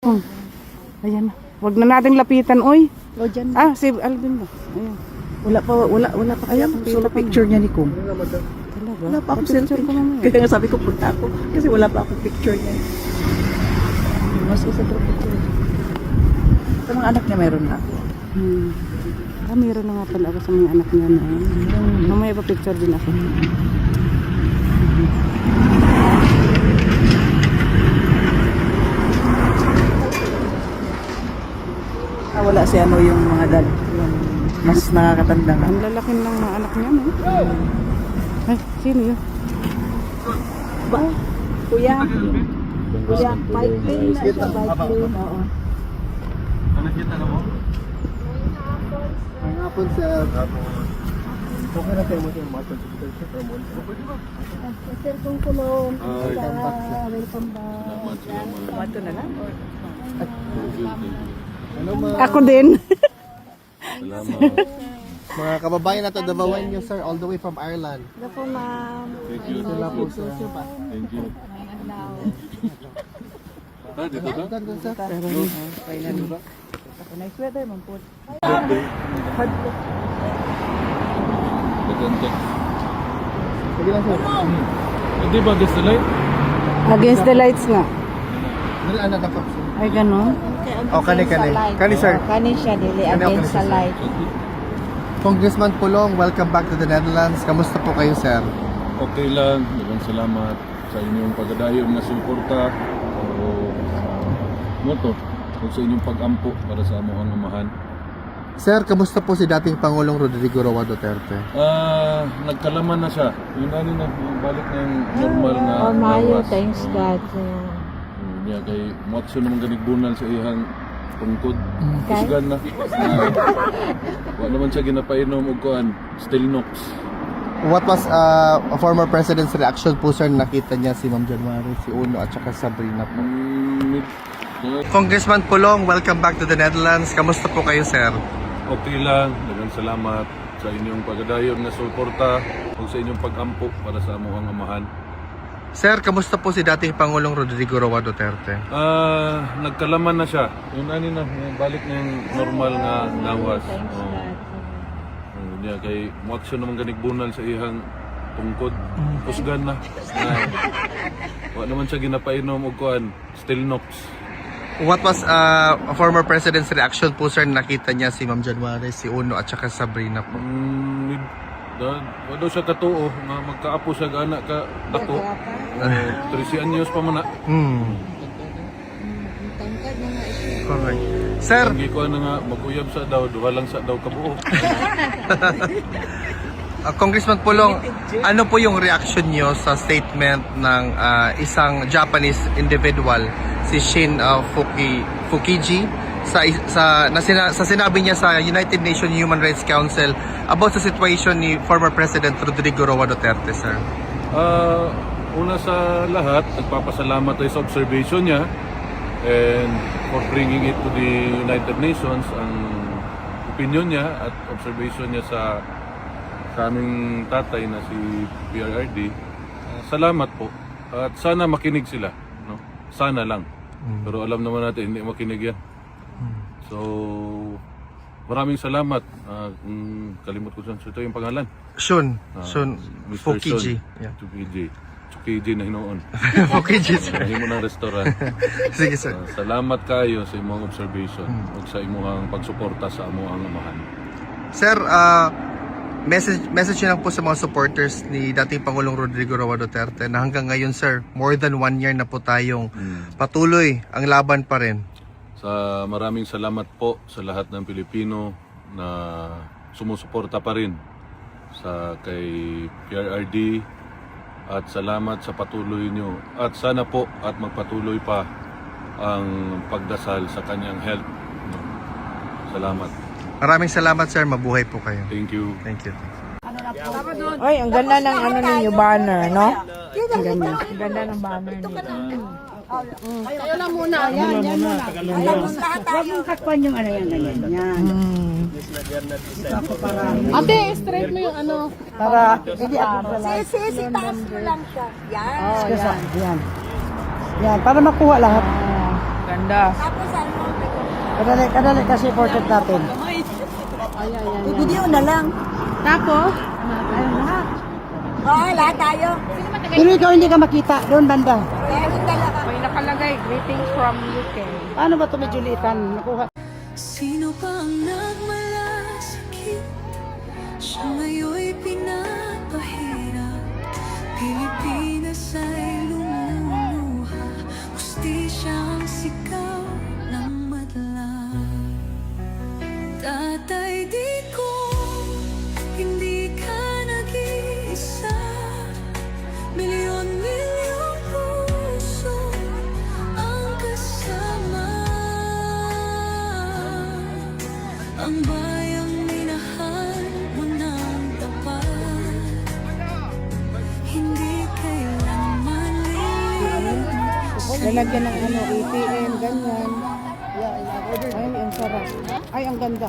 Ayan na. Wag na nating lapitan, oy. O, dyan. Ah, si Alvin ba? Ayan. Wala pa kaya solo picture niya ni Kung. Talaga? Wala pa akong Picture selfie. ko mamaya. Kaya nga sabi ko punta ako kasi wala pa akong picture niya. Mas isa to picture. Sa mga anak niya meron na ako. Meron na nga pala ako sa mga anak niya na. Mamaya pa picture din ako. Wala si ano yung mga dad. Yung mas nakakatanda nga. Ang lalaki ng mga anak niya, no? Ay, sino yun? Ba? Kuya, bike lane na siya, bike lane. Oo. Nakita na mo? Ang hapon sa okay na tayo mo sa mga consultation sa Ramon. Sir, kung kulong, welcome back. Tomato na lang? Ano mga, Ako din. mga kababayan natin, Davaoan nyo sir, all the way from Ireland. Hello po, ma'am. Sila po sir. Thank you. Ah, dito ka? Ganda sir. Finally. Nice weather, man po. Birthday. Maganda. Sige lang sir. Hindi ba against the light? Against the lights nga. Nilaan na dapat sir. Ay, gano'n. Oh, kani. Kani sir. Kani siya, dili Kani, okay, against sa sir. light. Congressman Pulong, welcome back to the Netherlands. Kamusta po kayo sir? Okay lang. Maraming salamat sa inyong pagdadayon na suporta o moto o sa inyong pag-ampo para sa among amahan. Sir, kamusta po si dating Pangulong Rodrigo Roa Duterte? Nagkalaman na siya. Yun na yung balik ng normal na Oh, Mayo, lawas. thanks God. Niya kay Matsu naman ganig bunal sa iyang tungkod. Okay. Kusgan na. Wala naman siya ginapainom og kuan, Stilnox. What was a former president's reaction po sir nakita niya si Ma'am January, si Uno at saka Sabrina po? Congressman Pulong, welcome back to the Netherlands. Kamusta po kayo sir? Okay lang. Daghang salamat sa inyong pagdadayon na suporta o sa inyong pag-ampo para sa among amahan. Sir, kamusta po si dating Pangulong Rodrigo Roa Duterte? Nagkalaman na siya. Yun yung balik ng normal nga lawas. Niya kay Matsu naman ganig bunal sa iyang tungkod. Kusgan na. Wala naman siya ginapainom og kuan, Stilnox. What was a former president's reaction po sir nakita niya si Ma'am January, si Uno at saka Sabrina po? Wala daw siya katuo nga magkaapo siya gana ka dako. 13 anyos pa man na. Correct. Sir, Hindi ko na nga mag-uyab sa daw, duha lang sa daw kabuo. Congressman Pulong, ano po yung reaction niyo sa statement ng isang Japanese individual, si Shin Fukiji, sa sinabi niya sa United Nations Human Rights Council about sa situation ni former President Rodrigo Roa Duterte, sir? Una sa lahat, nagpapasalamat tayo sa observation niya and for bringing it to the United Nations ang opinion niya at observation niya sa aming tatay na si PRRD. Salamat po at sana makinig sila, no? Sana lang. Pero alam naman natin hindi makinig yan. So maraming salamat. Kalimut ko ito yung pangalan. Shun Mr. Fukiji. Shun Yeah. Tsukiji na hinoon. Fukiji, sir. Mahimo ng restaurant. Sige, sir. Salamat kayo sa imong observation ug sa imong pagsuporta sa among amahan. Sir, message niyo lang po sa mga supporters ni dating Pangulong Rodrigo Roa Duterte na hanggang ngayon, sir, more than 1 year na po tayong patuloy ang laban pa rin. Sa maraming salamat po sa lahat ng Pilipino na sumusuporta pa rin sa kay PRRD at salamat sa patuloy nyo at sana po at magpatuloy pa ang pagdasal sa kanyang health. Salamat. Maraming salamat, sir. Mabuhay po kayo. Thank you. Thank you. Ay, ang ganda ng ano ninyo, banner, no? Ang ganda. Ang ganda ng banner ninyo. Kayo lang muna. Yan muna. Huwag mong kakpan yung ano yan, ganyan. Yan. Ate, straight mo yung ano. Para, Si taas mo lang siya. Yan. yan. Yan, para makuha lahat. Ganda. Kadali kasi portrait natin. Video na lang. Tapos, Oo, lahat tayo. Pero ikaw hindi ka makita. Doon banda. may nakalagay, greetings from UK. Paano ba ito may Julitan? Nakuha. Sino pa ang nagmalasakit? Siya ngayon'y pinapahirap. Pilipinas ay lumuluha. Hustisya ang sigaw ng madla. Tatay, di ko hindi ka nag-iisa. Milyon-milyong puso ang kasama. Ang bayang minahal mo ng tapat, hindi kailanman lilit. Lalagyan ng ano, ATM, ganyan. Ay, ang sarap. Ay, ang ganda.